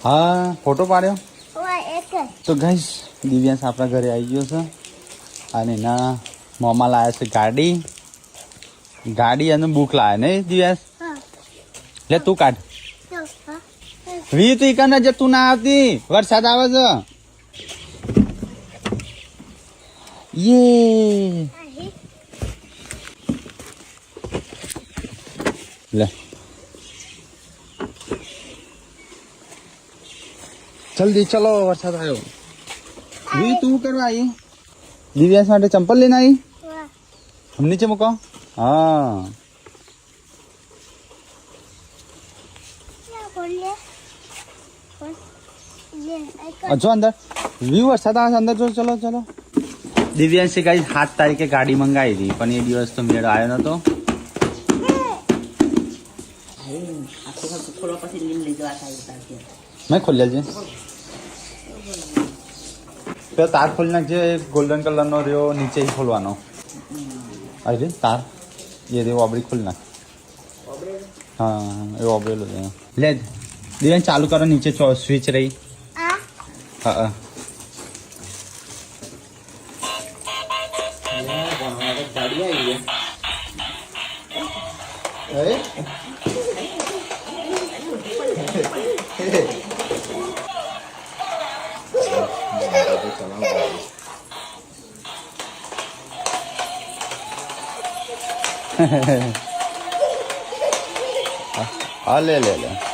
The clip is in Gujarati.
હા ફોટો પાડ્યો તો ગાઈસ દિવ્યાંશ આપણા ઘરે આવી ગયો છે અને એના મોમાં લાયા છે ગાડી અને બુક લાયા નહીં દિવ્યાંશ લે તું કાઢ વી તું ઈકન જે તું ના આવતી વરસાદ આવે છે યે લે જલ્દી ચલો વરસાદ આવ્યો વી તું કરવા આવી દિવ્યાંશ માટે ચંપલ લઈને આવી હમ નીચે મૂકો હા જો અંદર વી વરસાદ આવે અંદર જો ચલો ચલો દિવ્યાંશે કઈ 7 તારીખે ગાડી મંગાવી હતી પણ એ દિવસ તો મેળ આવ્યો નતો મેં ખોલ્યા છે તો તાર ખોલી નાખજે ગોલ્ડન કલર નો રહ્યો નીચે ખોલવાનો અરે તાર એ રહ્યો ઓબડી ખોલી નાખ હા એ ઓબડેલો લે દિવ્યાંશ ચાલુ કરો નીચે સ્વિચ રહી હા ગાડી આવી હા લે